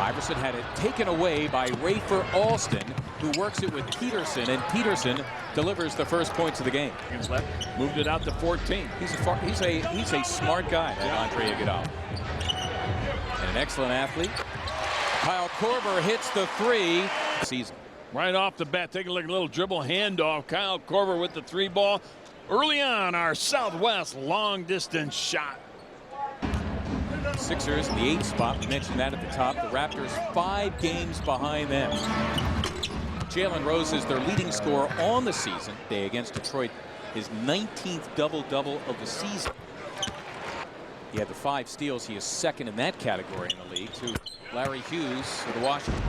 Iverson had it taken away by Rafer Alston, who works it with Peterson, and Peterson delivers the first points of the game. Moved it out to 14. He's a smart guy, that Andre Iguodala. And an excellent athlete. Kyle Korver hits the three. Season. Right off the bat, take a look, a little dribble handoff. Kyle Korver with the three ball. Early on, our Southwest long distance shot. Sixers in the 8th spot. We mentioned that at the top. The Raptors 5 games behind them. Jalen Rose is their leading scorer on the season. Day against Detroit, his 19th double-double of the season. He had the 5 steals. He is second in that category in the league to Larry Hughes for the Washington.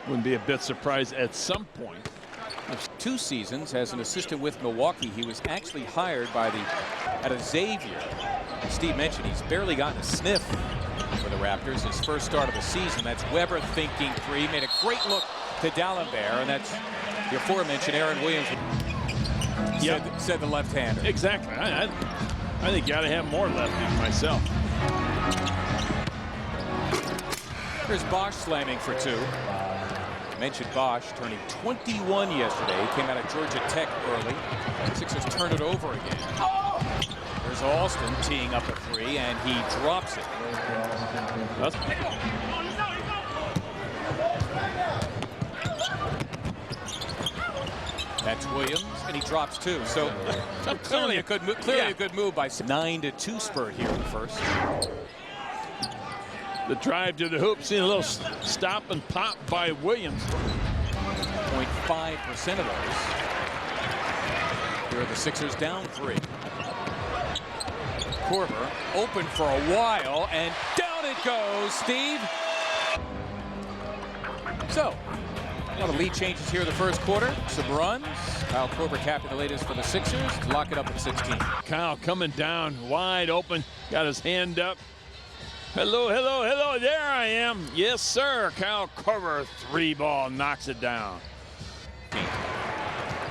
Wouldn't be a bit surprised at some point. 2 seasons as an assistant with Milwaukee. He was actually hired by out of Xavier. Steve mentioned he's barely gotten a sniff for the Raptors. His first start of the season. That's Weber thinking three. Made a great look to D'Alembert, and that's the aforementioned Aaron Williams. Said the left-hander. Exactly. I think you got to have more lefties myself. Here's Bosh slamming for 2. I mentioned Bosh turning 21 yesterday. He came out of Georgia Tech early. The Sixers turn it over again. There's Alston teeing up a 3, and he drops it. That's Williams, and he drops 2. So clearly a good move by 9-2 spurt here in the first. The drive to the hoop, seeing a little stop and pop by Williams. 0.5% of those. Here are the Sixers down 3. Korver open for a while, and down it goes, Steve. So, a lot of lead changes here in the first quarter. Some runs. Kyle Korver capping the latest for the Sixers to lock it up at 16. Kyle coming down wide open, got his hand up. Hello, hello, hello, there I am. Yes, sir. Kyle Korver, 3 ball, knocks it down.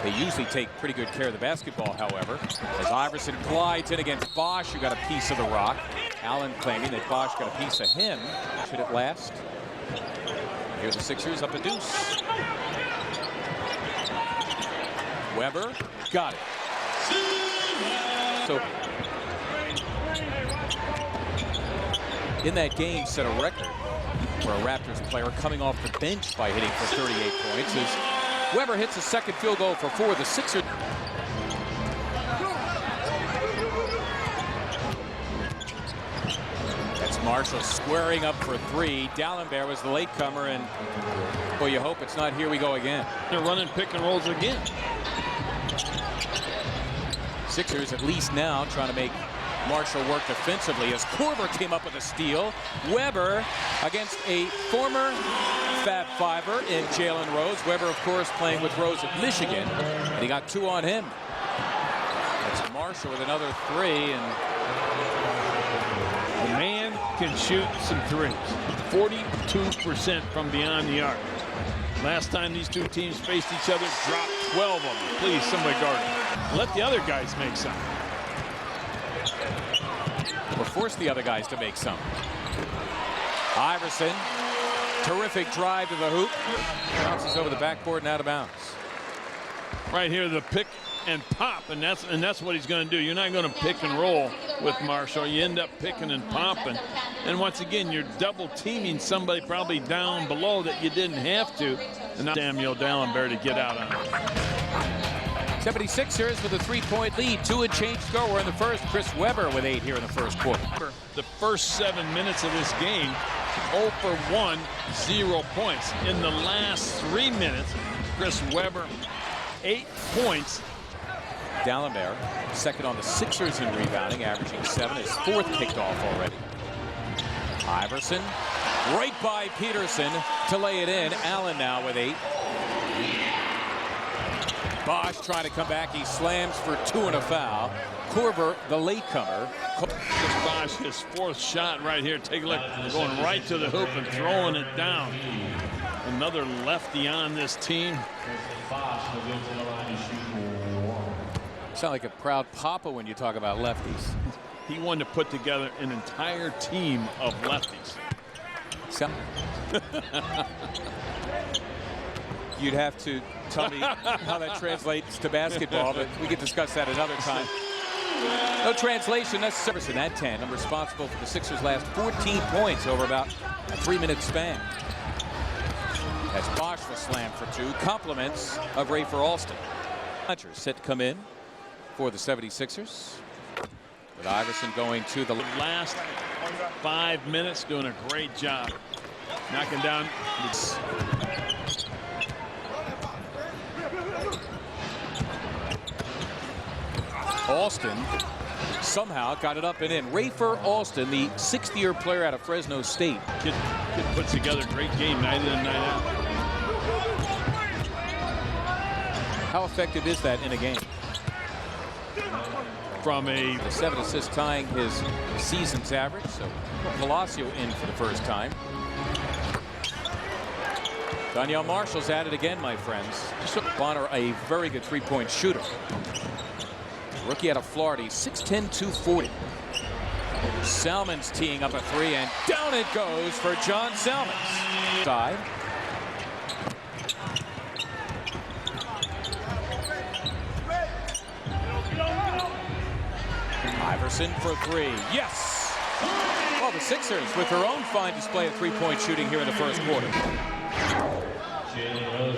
They usually take pretty good care of the basketball, however, as Iverson glides in against Bosh, who got a piece of the rock. Allen claiming that Bosh got a piece of him. Should it last? Here the Sixers up a deuce. Weber got it. So in that game, set a record for a Raptors player coming off the bench by hitting for 38 points. As Weber hits a second field goal for 4. The Sixers. That's Marshall squaring up for 3. D'Alembert was the latecomer, and well, you hope it's not here we go again. They're running pick and rolls again. Sixers at least now trying to make Marshall work defensively as Korver came up with a steal. Weber against a former Fab Fiver in Jalen Rose. Weber, of course, playing with Rose at Michigan, and he got 2 on him. That's Marshall with another 3, and the man can shoot some threes. 42% from beyond the arc. Last time these two teams faced each other, dropped 12 of them. Please, somebody guard them. Let the other guys make some. Or force the other guys to make some. Iverson, terrific drive to the hoop. Bounces over the backboard and out of bounds. Right here, the pick and pop, and that's what he's going to do. You're not going to pick and roll with Marshall. You end up picking and popping. And once again, you're double teaming somebody probably down below that you didn't have to. And now Samuel D'Alembert to get out on it. 76ers with a 3-point lead. 2 and change to go. We're in the first. Chris Weber with 8 here in the first quarter. The first 7 minutes of this game, 0 for 1, 0 points. In the last 3 minutes, Chris Weber, 8 points. D'Alembert, second on the Sixers in rebounding, averaging 7. His 4th kicked off already. Iverson, right by Peterson to lay it in. Allen now with 8. Bosh trying to come back. He slams for 2 and a foul. Korver, the latecomer. Bosh, his 4th shot right here. Take a look. Going right to the hoop and throwing it down. Another lefty on this team. Sound like a proud papa when you talk about lefties. He wanted to put together an entire team of lefties. So you'd have to tell me how that translates to basketball, but we could discuss that another time. No translation necessary. In that tandem, responsible for the Sixers' last 14 points over about a 3-minute span. As Bosh the slam for two, compliments of Rafer Alston. Set to come in for the 76ers. With Iverson going to the last 5 minutes, doing a great job knocking down. Alston somehow got it up and in. Rafer Alston, the 6th-year player out of Fresno State. Kid puts together a great game night in and night out. How effective is that in a game? From a 7 assists, tying his season's average. So Palacio in for the first time. Donyell Marshall's at it again, my friends. Bonner, a very good three-point shooter. Rookie out of Florida, 6'10", 240. Salmon's teeing up a three, and down it goes for John Salmons. Side. Iverson for three. Yes! Well, the Sixers with their own fine display of three-point shooting here in the first quarter.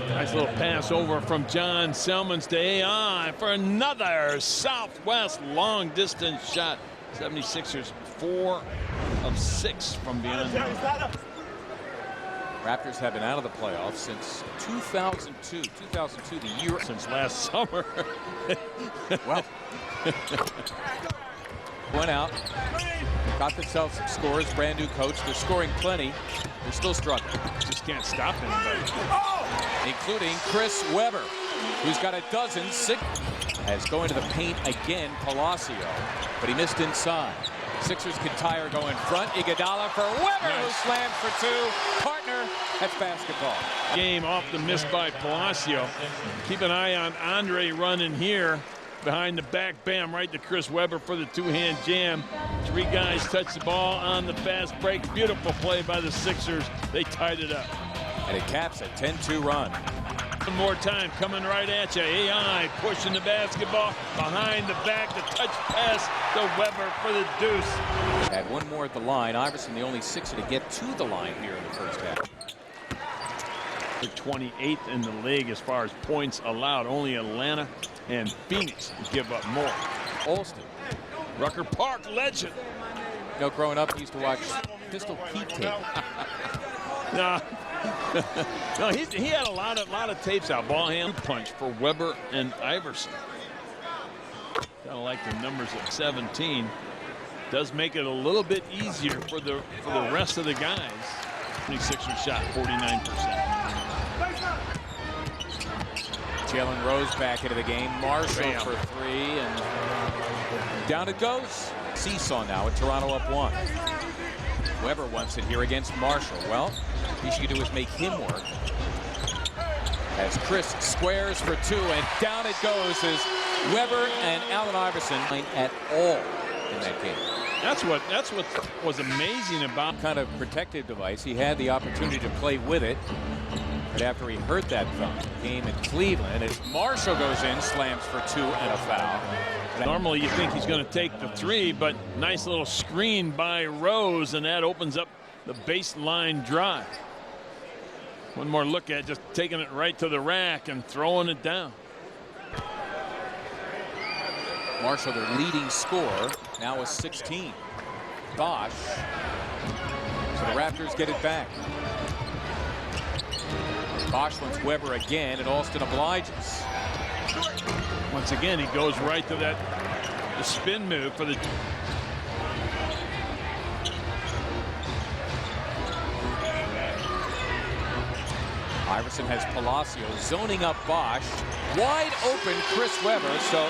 Nice little pass over from John Salmons to AI for another southwest long distance shot. 76ers 4 of 6 from beyond. Raptors have been out of the playoffs since 2002. 2002, the year since last summer. Well, went out, got themselves some scores, brand new coach. They're scoring plenty. They're still struggling. Just can't stop anybody. Including Chris Webber, who's got a dozen. As going to the paint again, Palacio, but he missed inside. Sixers can tire, go in front. Iguodala for Webber, who slams for two. Partner, that's basketball. Game off the miss by Palacio. Keep an eye on Andre running here. Behind the back, bam, right to Chris Webber for the two-hand jam. 3 guys touch the ball on the fast break. Beautiful play by the Sixers. They tied it up. And it caps a 10-2 run. One more time, coming right at you. AI pushing the basketball behind the back. The touch pass to Webber for the deuce. Had one more at the line. Iverson, the only Sixer to get to the line here in the first half. They're 28th in the league as far as points allowed. Only Atlanta and Phoenix give up more. Alston, Rucker Park legend. You know, growing up, he used to watch Pistol Pete tape. No, no, he had a lot of tapes out. Ball hand punch for Webber and Iverson. Kind of like the numbers at 17. Does make it a little bit easier for the rest of the guys. 26er shot, 49%. Jalen Rose back into the game. Marshall for three, and down it goes. Seesaw now with Toronto up 1. Webber wants it here against Marshall. Well, all you can do is make him work. As Chris squares for 2, and down it goes as Webber and Allen Iverson at all in that game. That's what was amazing about kind of protective device. He had the opportunity to play with it, but after he hurt that thumb, game in Cleveland, as Marshall goes in, slams for 2 and a foul. Normally you think he's going to take the 3, but nice little screen by Rose, and that opens up the baseline drive. One more look at just taking it right to the rack and throwing it down. Marshall, their leading scorer, now with 16. Bosh. So the Raptors get it back. Bosh wants Webber again, and Alston obliges. Once again, he goes right to the spin move for the. Iverson has Palacio zoning up Bosh. Wide open Chris Webber. So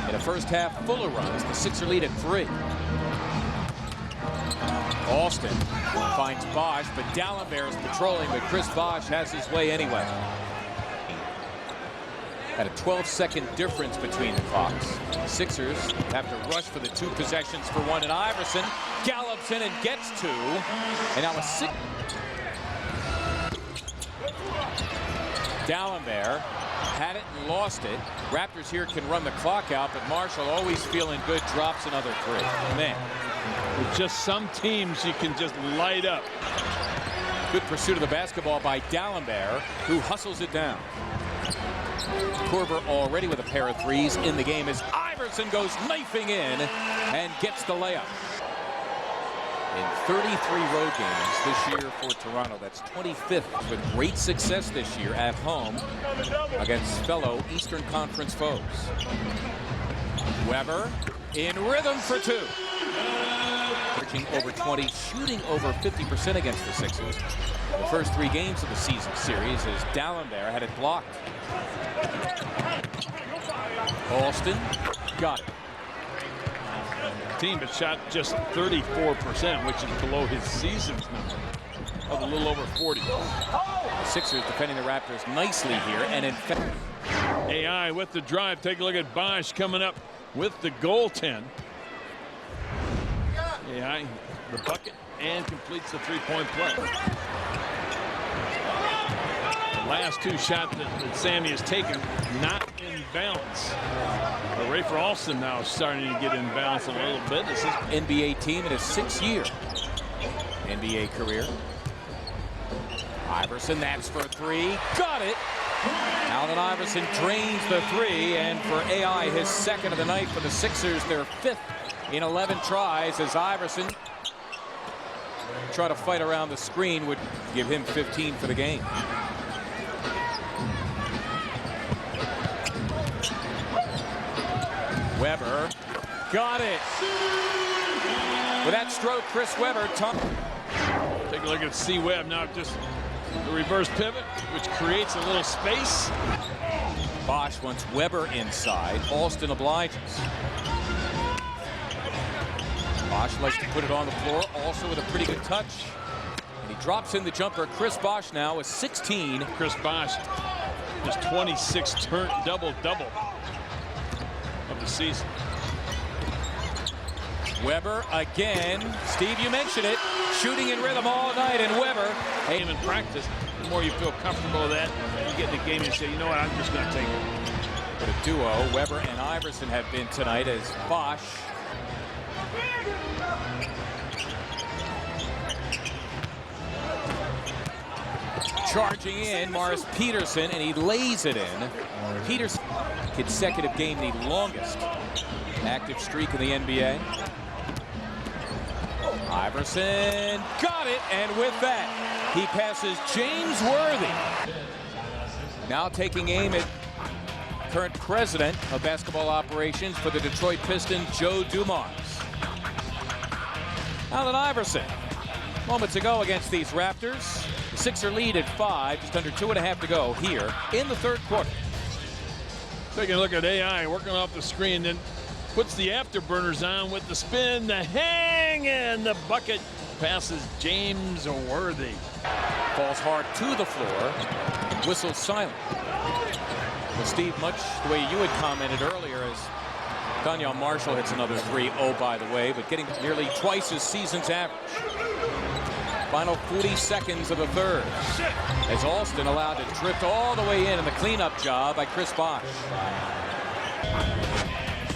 in the first half full of runs, the Sixer lead at 3. Alston finds Bosh, but Dallenberg is patrolling, but Chris Bosh has his way anyway. At a 12-second difference between the clocks. Sixers have to rush for the 2 possessions for 1, and Iverson gallops in and gets 2. And now a 6. D'Alembert had it and lost it. Raptors here can run the clock out, but Marshall always feeling good, drops another 3. Man. With just some teams you can just light up. Good pursuit of the basketball by D'Alembert, who hustles it down. Korver already with a pair of 3s in the game as Iverson goes knifing in and gets the layup. In 33 road games this year for Toronto, that's 25th with great success this year at home against fellow Eastern Conference foes. Weber in rhythm for 2. Averaging over 20, shooting over 50% against the Sixers. The first 3 games of the season series as D'Alembert had it blocked. Alston got it. Team that shot just 34%, which is below his season's number of a little over 40. The Sixers defending the Raptors nicely here, and in fact, AI with the drive. Take a look at Bosh coming up with the goaltend. AI the bucket and completes the 3-point play. The last 2 shots that Sammy has taken, not in balance. But Ray for Alston now starting to get in balance a little bit. This is NBA team in his 6th year NBA career. Iverson, that's for 3. Got it. Allen Iverson drains the 3, and for AI, his 2nd of the night for the Sixers, their 5th in 11 tries as Iverson try to fight around the screen, would give him 15 for the game. Weber got it. With that stroke, Chris Weber. Take a look at C-Webb now, just the reverse pivot, which creates a little space. Bosh wants Weber inside. Alston obliges. Bosh likes to put it on the floor, also with a pretty good touch. And he drops in the jumper. Chris Bosh now with 16. Chris Bosh, just 26 double-double of the season. Weber again. Steve, you mentioned it. Shooting in rhythm all night, and Weber. Hey, in practice, the more you feel comfortable with that, you get in the game and say, you know what, I'm just going to take it. But a duo, Weber and Iverson have been tonight as Bosh charging in, Morris Peterson, and he lays it in. Peterson, consecutive game, the longest active streak in the NBA. Iverson got it, and with that, he passes James Worthy. Now taking aim at current president of basketball operations for the Detroit Pistons, Joe Dumars. Allen Iverson, moments ago against these Raptors. The Sixer lead at 5, just under 2.5 to go here in the 3rd quarter. Taking a look at AI, working off the screen, then puts the afterburners on with the spin, the hang, and the bucket passes James Worthy. Falls hard to the floor, whistles silent. Well, Steve, much the way you had commented earlier, as Donyell Marshall hits another 3, oh, by the way, but getting nearly twice his season's average. Final 40 seconds of the 3rd, as Alston allowed to drift all the way in the cleanup job by Chris Bosh.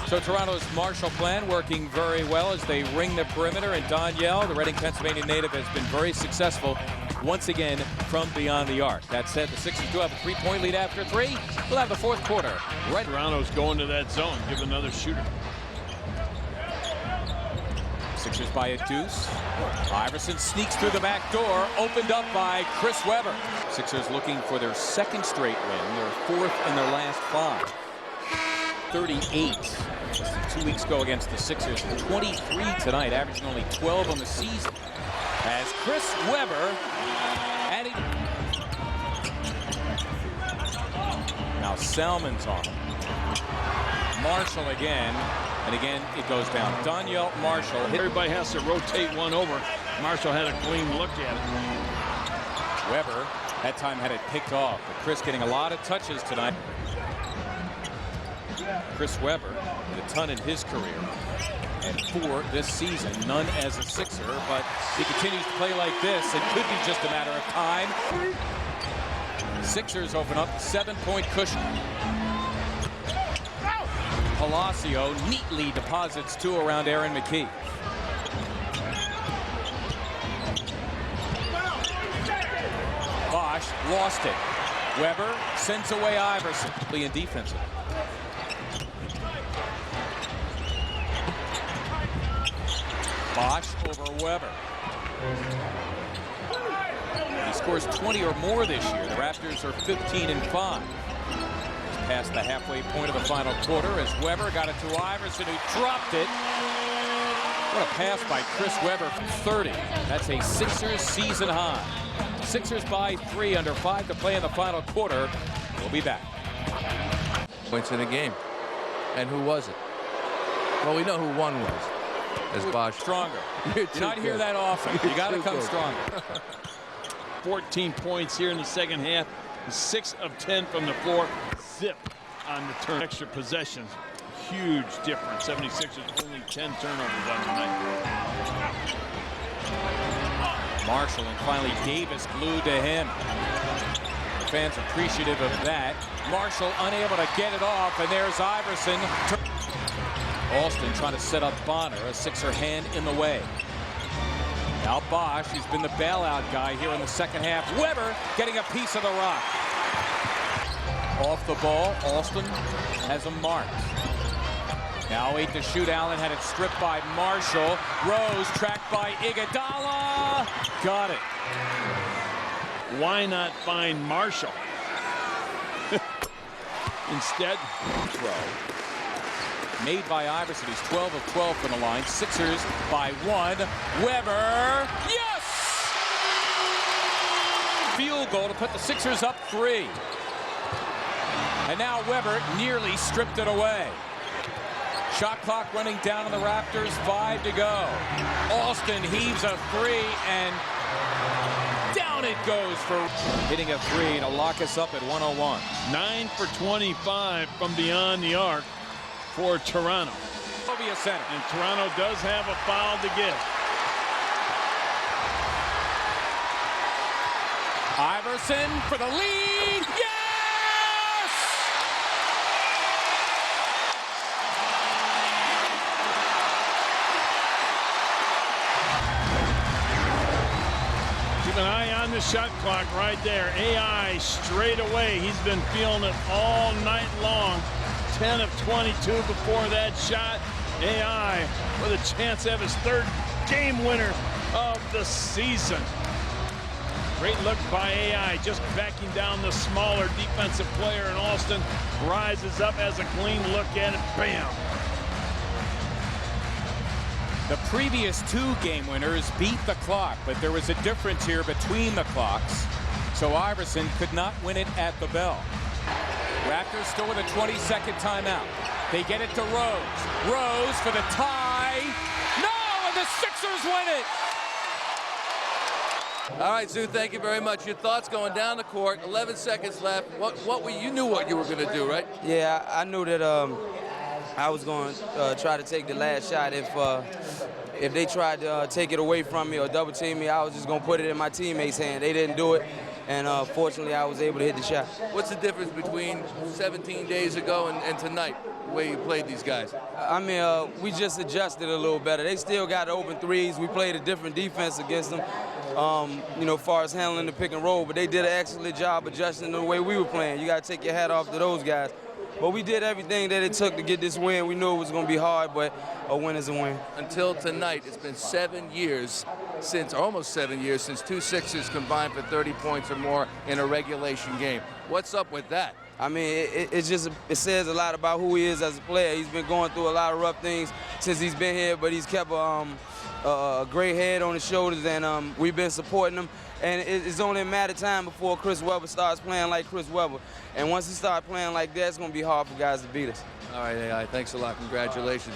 So Toronto's Marshall plan working very well as they ring the perimeter, and Donyell, the Reading, Pennsylvania native, has been very successful once again from beyond the arc. That said, the Sixers do have a 3-point lead after 3. We'll have the 4th quarter. Right. Toronto's going to that zone. Give another shooter. Sixers by a deuce. Iverson sneaks through the back door, opened up by Chris Weber. Sixers looking for their 2nd straight win, their 4th in their last 5. 38 just 2 weeks ago against the Sixers. 23 tonight, averaging only 12 on the season. As Chris Weber adding. Now Salmon's on him. Marshall again, and again it goes down. Donyell Marshall. Everybody has to rotate one over. Marshall had a clean look at it. Weber that time had it picked off, but Chris getting a lot of touches tonight. Chris Webber with a ton in his career. And 4 this season, none as a Sixer, but he continues to play like this. It could be just a matter of time. Sixers open up 7-point cushion. Palacio neatly deposits 2 around Aaron McKee. Bosh lost it. Webber sends away Iverson. In defensive. Bosh over Webber. He scores 20 or more this year. The Raptors are 15-5. Past the halfway point of the final quarter as Webber got it to Iverson, who dropped it. What a pass by Chris Webber from 30. That's a Sixers season high. Sixers by 3 under 5 to play in the final quarter. We'll be back. Points in a game. And who was it? Well, we know who one was. As Bosh. Stronger. You not hear that often. You got to come stronger. 14 points here in the second half. 6 of 10 from the floor. Zip on the turn. Extra possessions. Huge difference. 76ers only 10 turnovers on the night. Marshall and finally Davis glued to him. The fans appreciative of that. Marshall unable to get it off, and there's Iverson. Alston trying to set up Bonner, a Sixer hand in the way. Now Bosh, he's been the bailout guy here in the second half. Webber getting a piece of the rock. Off the ball, Alston has him marked. Now 8 to shoot. Allen had it stripped by Marshall. Rose tracked by Iguodala. Got it. Why not find Marshall? Instead, throw. Made by Iverson. He's 12 of 12 from the line. Sixers by 1. Webber. Yes! Field goal to put the Sixers up 3. And now Webber nearly stripped it away. Shot clock running down on the Raptors. 5 to go. Alston heaves a 3, and down it goes for hitting a 3 to lock us up at 101. 9 for 25 from beyond the arc for Toronto. Center. And Toronto does have a foul to give. Iverson for the lead. Yes! Keep an eye on the shot clock right there. AI straight away. He's been feeling it all night long. 10 of 22 before that shot. AI with a chance to have his 3rd game winner of the season. Great look by AI, just backing down the smaller defensive player, and Alston rises up, has a clean look at it. Bam! The previous 2 game winners beat the clock, but there was a difference here between the clocks, so Iverson could not win it at the bell. Raptors still with a 20-second timeout. They get it to Rose. Rose for the tie. No, and the Sixers win it. All right, Zoo, thank you very much. Your thoughts going down the court, 11 seconds left. You knew what you were going to do, right? Yeah, I knew that I was going to try to take the last shot. If they tried to take it away from me or double team me, I was just going to put it in my teammates' hand. They didn't do it, and fortunately I was able to hit the shot. What's the difference between 17 days ago and tonight, the way you played these guys? I mean, we just adjusted a little better. They still got open threes. We played a different defense against them, as far as handling the pick and roll, but they did an excellent job adjusting the way we were playing. You got to take your hat off to those guys. But we did everything that it took to get this win. We knew it was going to be hard, but a win is a win. Until tonight, it's been almost 7 years since 2 Sixers combined for 30 points or more in a regulation game. What's up with that? I mean, it says a lot about who he is as a player. He's been going through a lot of rough things since he's been here, but he's kept a great head on his shoulders, and we've been supporting him. And it's only a matter of time before Chris Webber starts playing like Chris Webber. And once he starts playing like that, it's going to be hard for guys to beat us. All right, AI, thanks a lot. Congratulations.